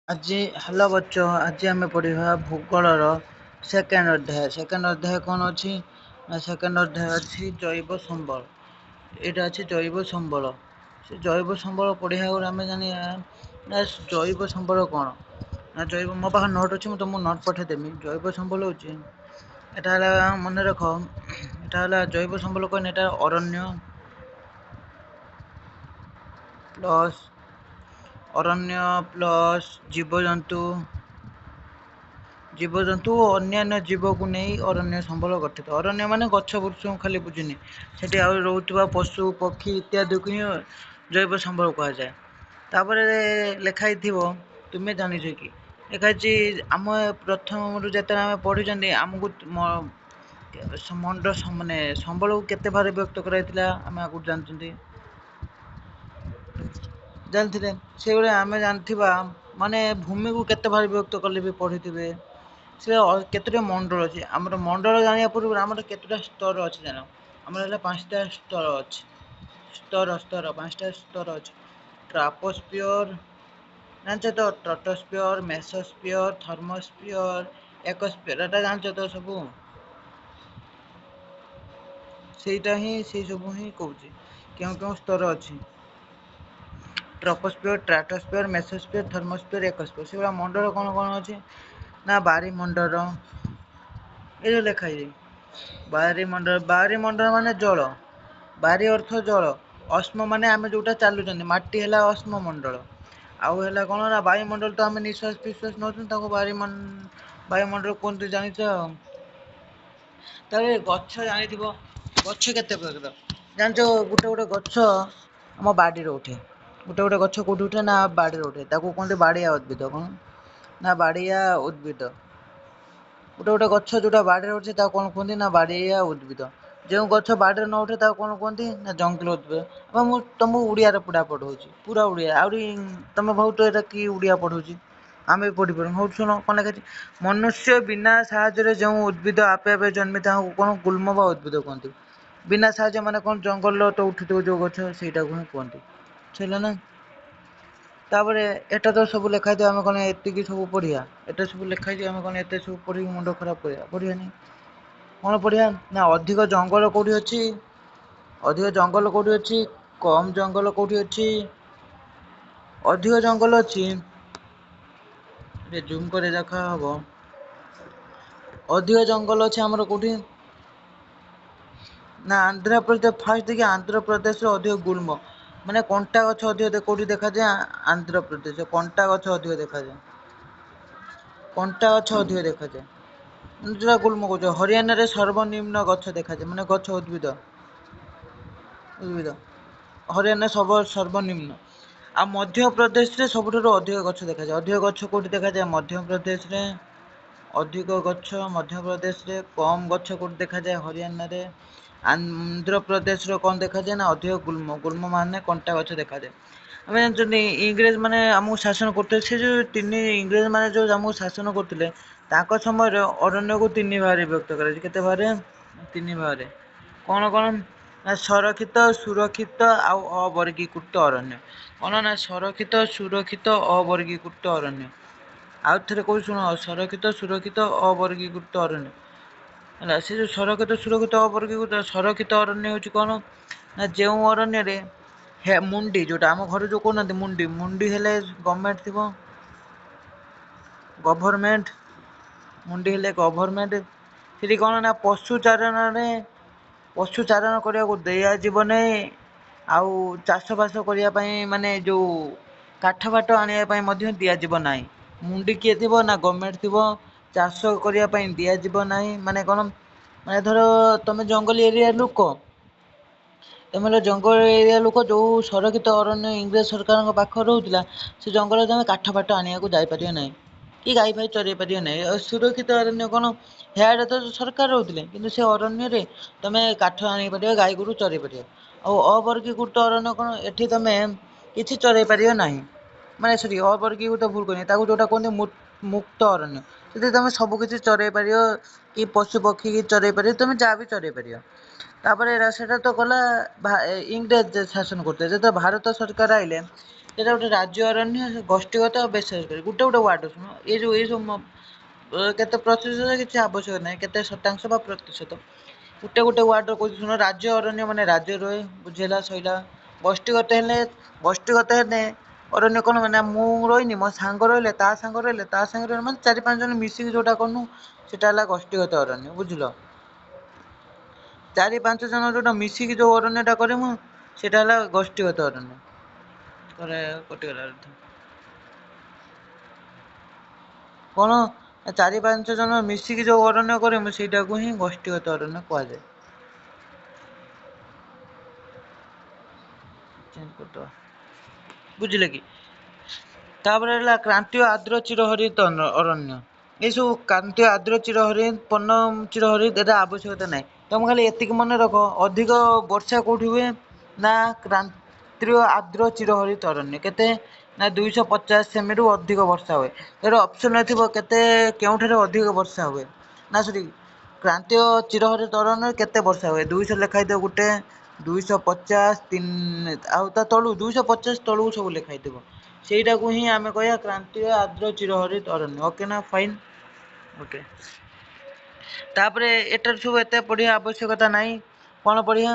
आज हेलो बच्चों, आज आम पढ़ा भूगोलर सेकेंड अध्याय कौन अच्छी सेकेंड अध्याय अच्छी जैव संबल। यहाँ अच्छी जैव संबल। से जैव संबल पढ़ा आम जानी ना जैव संबल कौन ना जैव मो पाखे नोट अच्छी मुझे तुमको नोट पठेदेमी। जैव संबल होता मन रख यहाँ जैव संबल कहने अरण्य प्लस जीवजंतु और अन्य जीव को नहीं अरण्य संबल गठित। अरण्य माने गछ वृक्ष खाली बुझुनी, सेठी आ रोउथुवा पशु पक्षी इत्यादि को ही जैव संबल कहा जाए। तापर लिखाई तुम्हें जानिछ कि लिखाई आम प्रथम जिते आम पढ़ी आमको मंड माने संबल को केते भार व्यक्त कराइला आम आगुरी जानते जानते से आम जानवा माने भूमि को केते भार व्यक्त कले भी पढ़ी से केतोटा मंडल अच्छे। आम मंडल जाना पूर्व आम केतोटा स्तर अच्छे जान आमर 5टा स्तर अच्छे। स्तर 5टा स्तर अच्छे। ट्रापोस्फियर जान तो, ट्रटोस्फियर, मेसोस्फियर, थर्मोस्फियर, एकोस्फियर एटा जान तो सब सेटा ही से सब ही कहूँ क्यों क्यों स्तर अच्छी। ट्रोपोस्फियर, स्ट्रेटोस्फियर, मेसोस्फियर, थर्मोस्फियर, एकोस्फियर से मंडल कौन कौन अच्छे ना बारीमंडल ये लिखाई बारीमंडल माने जल। बारी अर्थ जल, अश्म माने आम जोटा चलुँ माटी है अश्म मंडल। आउ है कौन ना वायुमंडल तो आम निश्वास प्रश्वास नौ वायुमंडल कहते जानी। गछ जानी गछ केते प्रकार जान गोटे गोटे गछ आम बाड़ी उठे। गोटे गछ कौटी उठे ना बाड़ी उठे कहते बाड़िया उद्भिद कौन ना बाड़िया उद्भिद। गोटे गछ जोटा बाड़ी उठे कौन कहते ना बाड़िया उद्भिद। जो गछ बाड़ी न उठे कौन कहते ना जंगल उद्भिद। अब तुमको उड़िया पूरा पढ़ाऊँ पूरा उड़िया आउरी तुम बहुत यहाँ कि उड़िया पढ़ाऊँ आम भी पढ़ी पार हूँ। शुण कौन लिखा मनुष्य बिना साहाय्य जो उद्भिद आपे आपे जन्मी कौन गुल्म बा उद्भिद कहते। बिना साहाय्य माने कौन जंगल तो उठी जो गछ सेटा को कहते छा ना। तापर एटा तो सब लिखाई आम कौन एति सब पढ़िया एटा सब लिखाई आम कौन एत सब पढ़ी मुंड खराब पढ़ियानी कौन पढ़िया ना अधिक जंगल कौटी अच्छी। अधिक जंगल कौटी अच्छी कम जंगल कौटी अच्छी। अधिक जंगल अच्छी जूम कर देखा हम अधिक जंगल अच्छे आमर कौटी ना आंध्र प्रदेश। फास्ट देखिए आंध्र प्रदेश अधिक गुल्म माने कंटा गछ अधिक कौटी देखा जाए। आंध्र प्रदेश कंटा गछ अधिक देखा जाए। कंटा गछ अधिक देखा जाए जो गुल्म कौच। हरियाणा सर्वनिम्न गछ देखा जाए माने गछ उद्भिद हरियाणा सब सर्वनिम्न। आ मध्य प्रदेश रे सबुठ अधिक गछ देखा जाए। अधिक गछ कौटी देखा जाए मध्य प्रदेश रे अधिक गछ मध्य प्रदेश रे कम गछ कौटी देखा जाए हरियाणा रे। आंध्र प्रदेश कौन देखा जाए ना अधिक गुल्म। गुल्म माने कंटा गछ देखा जाए। आम जानते इंग्रेज माने आमको शासन करते से जो 3 इंग्रेज माने जो आमको शासन करते समय अरण्य को 3 भाग विभक्त कर केते भाग 3 भाग कौन कौन ना संरक्षित सुरक्षित आउ अवर्गीकृत अरण्य। कौन ना संरक्षित सुरक्षित अवर्गीकृत अरण्य। आउ थे कौन शुण संरक्षित सुरक्षित अवर्गीकृत अरण्य है से जो संरक्षित सुरक्षित अवर्गीकृत संरक्षित अरण्य हूँ कौन ना जो अरण्य है मुंडी जोटा आम घर जो कहना मुंडी मुंडी हेले गवर्नमेंट थी गवर्नमेंट मुंडी हेले गवर्नमेंट से कौन ना पशु चारण करने को दिज्व नहीं। आउ चाषबास करने माने जो काठ फाट आने दिज्व ना। मुंडी किए थी ना गवर्नमेंट थी चाष करने दिज्व ना माने कौन माने धर तुम जंगल एरिया लोक तुम जंगल एरिया लोक जो संरक्षित अरण्य इंग्रेज सरकार पाखे रोला से जंगल तुम काठ फाट आने को जापर ना कि गाई फाई चरई पार ना। सुरक्षित अरण्य कौन हेड तो सरकार रोते कि से अरण्य तुम काठ आनी पार गाई गोरु चरई पार। अवर्गीकृत अरण्य कौन एटी तुम कि चरई पार ना माने सरी अवर्गीकृत भूल करनी जोटा कहते मुक्त अरण्य से तुम सबकि चरई पार कि पशु पक्षी की चरई पार तुम जहाँ भी चरई पार। तापर से तो गला इंग्रेज शासन करते जो भारत सरकार आइले ସେଟା ଗୋଟେ ରାଜ୍ୟ ଅରଣ୍ୟ ଗୋଷ୍ଠୀଗତ ବେସରକାରୀ ଗୋଟେ ଗୋଟେ ୱାର୍ଡ ଶୁଣ ଏ ସବୁ କେତେ ପ୍ରତିଶତ କିଛି ଆବଶ୍ୟକ ନାହିଁ କେତେ ଶତାଂଶ ବା ପ୍ରତିଶତ ଗୋଟେ ଗୋଟେ ୱାର୍ଡର କହୁଛି ଶୁଣ ରାଜ୍ୟ ଅରଣ୍ୟ ମାନେ ରାଜ୍ୟ ରହେ ବୁଝେଇଲା ସଇଲା ଗୋଷ୍ଠୀଗତ ହେଲେ ଅରଣ୍ୟ କଣ ମାନେ ମୁଁ ରହିନି ମୋ ସାଙ୍ଗ ରହିଲେ ତା ସାଙ୍ଗ ରହିଲେ ମାନେ 4-5 ଜଣ ମିଶିକି ଯୋଉଟା କନୁ ସେଟା ହେଲା ଗୋଷ୍ଠୀଗତ ଅରଣ୍ୟ ବୁଝିଲ 4-5 ଜଣ ଯୋଉଟା ମିଶିକି ଯୋଉ ଅରଣ୍ୟଟା କରିମୁ ସେଟା ହେଲା ଗୋଷ୍ଠୀଗତ ଅରଣ୍ୟ ପରେ କଟିଗଲା କଣ 4-5 ଜଣ ମିଶିକି ଯୋଉ ଅରଣ୍ୟ କରିମୁ ସେଇଟାକୁ ହିଁ ଗୋଷ୍ଠୀଗତ ଅରଣ୍ୟ କୁହାଯାଏ ଚେଞ୍ଜ କରିଦବା ବୁଝିଲେ କି ତାପରେ ହେଲା କ୍ରାନ୍ତୀୟ ଆଦ୍ର ଚିରହରିତ ଅରଣ୍ୟ ଏଇସବୁ କ୍ରାନ୍ତୀୟ ଆଦ୍ର ଚିରହରିତ ପର୍ଣ୍ଣ ଚିରହରିତ ଏଟା ଆବଶ୍ୟକତା ନାହିଁ ତମେ ଖାଲି ଏତିକି ମନେ ରଖ ଅଧିକ ବର୍ଷା କୋଉଠି ହୁଏ ନା କ୍ରାନ୍ତୀୟ ଆଦ୍ର ଚିରହରିତ ଅରଣ୍ୟ କେତେ ନା 250 ସେମିରୁ ଅଧିକ ବର୍ଷା ହୁଏ ଏର ଅପସନ ଥିବ କେତେ କେଉଁଠାରେ ଅଧିକ ବର୍ଷା ହୁଏ ନା ସରି କ୍ରାନ୍ତୀୟ ଚିରହରିତ ଅରଣ୍ୟରେ କେତେ ବର୍ଷା ହୁଏ 200 ଲେଖା ହେଇଥିବ ଗୋଟେ 250 3 ଆଉ ତା ତଳୁ 250 ତଳକୁ ସବୁ ଲେଖା ହେଇଥିବ ସେଇଟାକୁ ହିଁ ଆମେ କହିବା କ୍ରାନ୍ତୀୟ ଆଦ୍ର ଚିରହରିତ ଅରଣ୍ୟ ଓକେ ନା ଫାଇନ୍ ଓକେ ତାପରେ ଏଟାର ସବୁ ଏତେ ପଢିବା ଆବଶ୍ୟକତା ନାହିଁ କଣ ପଢିବା